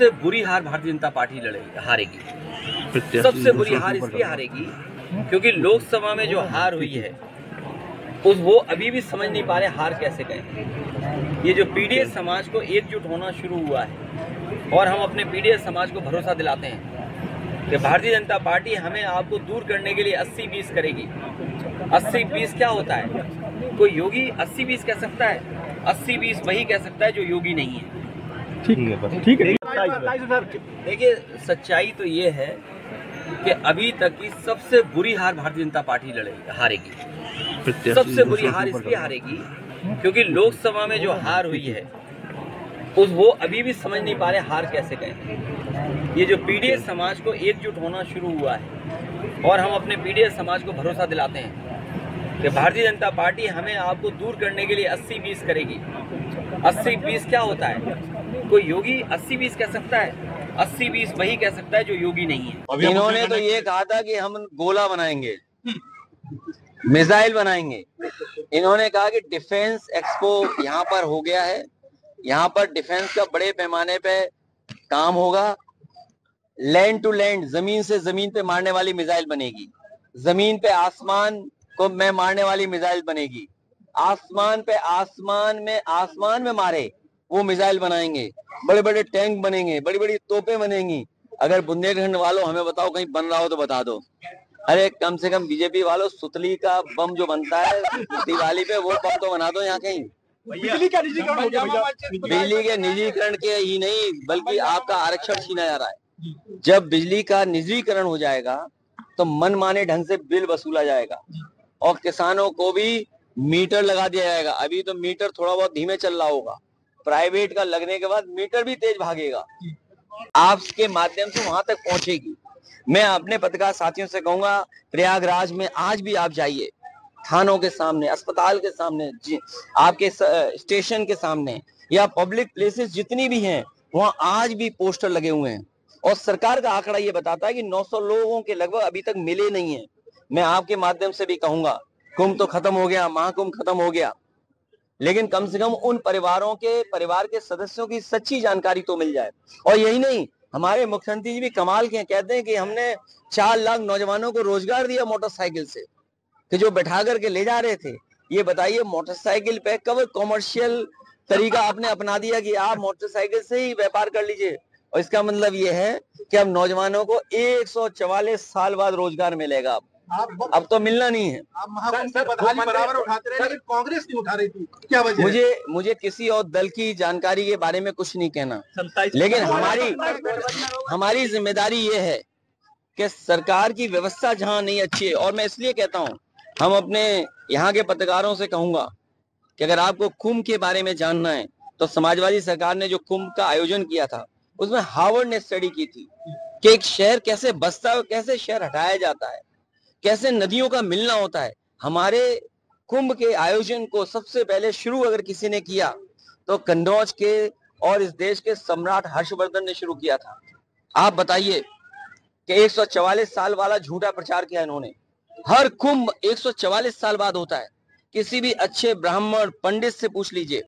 सबसे बुरी हार भारतीय जनता पार्टी हारेगी। सबसे बुरी हार इसलिए हारेगी क्योंकि लोकसभा में जो हार हुई है वो अभी भी समझ नहीं पा रहे हार कैसे गए। ये जो पीडीएस समाज को एकजुट होना शुरू हुआ है और हम अपने पीडीएस समाज को भरोसा दिलाते हैं कि भारतीय जनता पार्टी हमें आपको दूर करने के लिए 80-20 करेगी। 80-20 क्या होता है? कोई योगी 80-20 कह सकता है? 80-20 वही कह सकता है जो योगी नहीं है। ठीक है। देखिए, सच्चाई तो ये है कि अभी तक की सबसे बुरी हार भारतीय जनता पार्टी हारेगी। सबसे बुरी हार इसलिए हारेगी क्योंकि लोकसभा में जो हार हुई है वो अभी भी समझ नहीं पा रहे हार कैसे गए। ये जो पीडीएस समाज को एकजुट होना शुरू हुआ है और हम अपने पीडीएस समाज को भरोसा दिलाते हैं कि भारतीय जनता पार्टी हमें आपको दूर करने के लिए 80-20 करेगी। 80-20 क्या होता है? कोई योगी 80-20 कह सकता है? 80-20 वही कह सकता है जो योगी नहीं है। इन्होंने तो ये कहा था कि हम गोला बनाएंगे, मिसाइल बनाएंगे। इन्होंने कहा कि डिफेंस एक्सपो यहाँ पर हो गया है, यहाँ पर डिफेंस का बड़े पैमाने पे काम होगा। लैंड टू लैंड, जमीन से जमीन पे मारने वाली मिसाइल बनेगी, जमीन पे आसमान को में मारने वाली मिसाइल बनेगी, आसमान पे आसमान में मारे वो मिसाइल बनाएंगे, बड़े बड़े टैंक बनेंगे, बड़ी बड़ी तोपें बनेंगी। अगर बुंदेलखंड वालों हमें बताओ कहीं बन रहा हो तो बता दो। अरे कम से कम बीजेपी वालों, सुतली का बम जो बनता है दिवाली पे वो बम तो बना दो यहाँ कहीं। बिजली का निजीकरण हो गया भैया। बिजली के निजीकरण के ही नहीं बल्कि आपका आरक्षण छीना जा रहा है। जब बिजली का निजीकरण हो जाएगा तो मनमाने ढंग से बिल वसूला जाएगा और किसानों को भी मीटर लगा दिया जाएगा। अभी तो मीटर थोड़ा बहुत धीमे चल रहा होगा, प्राइवेट का लगने के बाद मीटर भी तेज भागेगा, आपके माध्यम से वहां तक पहुंचेगी। मैं अपने पत्रकार साथियों से कहूंगा, प्रयागराज में आज भी आप जाइए, थानों के सामने, अस्पताल के सामने, आपके स्टेशन के सामने या पब्लिक प्लेसेस जितनी भी हैं वहां आज भी पोस्टर लगे हुए हैं और सरकार का आंकड़ा ये बताता है कि 900 लोगों के लगभग अभी तक मिले नहीं है। मैं आपके माध्यम से भी कहूंगा, कुंभ तो खत्म हो गया, महाकुंभ खत्म हो गया, लेकिन कम से कम उन परिवार के सदस्यों की सच्ची जानकारी तो मिल जाए। और यही नहीं, हमारे मुख्यमंत्री जी भी कमाल के कहते हैं कि हमने 4 लाख नौजवानों को रोजगार दिया मोटरसाइकिल से, कि जो बैठा करके ले जा रहे थे। ये बताइए, मोटरसाइकिल पे कब कॉमर्शियल तरीका आपने अपना दिया कि आप मोटरसाइकिल से ही व्यापार कर लीजिए। और इसका मतलब ये है कि अब नौजवानों को 144 साल बाद रोजगार मिलेगा। अब तो मिलना नहीं है। बराबर उठाते रहे लेकिन कांग्रेस नहीं उठा रही थी, क्या वजह? मुझे किसी और दल की जानकारी के बारे में कुछ नहीं कहना, लेकिन हमारी जिम्मेदारी ये है कि सरकार की व्यवस्था जहां नहीं अच्छी है। और मैं इसलिए कहता हूं, हम अपने यहाँ के पत्रकारों से कहूंगा कि अगर आपको कुंभ के बारे में जानना है तो समाजवादी सरकार ने जो कुंभ का आयोजन किया था उसमें हार्वर्ड ने स्टडी की थी कि एक शहर कैसे बसता है, कैसे शहर हटाया जाता है, कैसे नदियों का मिलना होता है। हमारे कुंभ के आयोजन को सबसे पहले शुरू अगर किसी ने किया तो कन्नौज के और इस देश के सम्राट हर्षवर्धन ने शुरू किया था। आप बताइए कि 144 साल वाला झूठा प्रचार किया इन्होंने। हर कुंभ 144 साल बाद होता है। किसी भी अच्छे ब्राह्मण पंडित से पूछ लीजिए,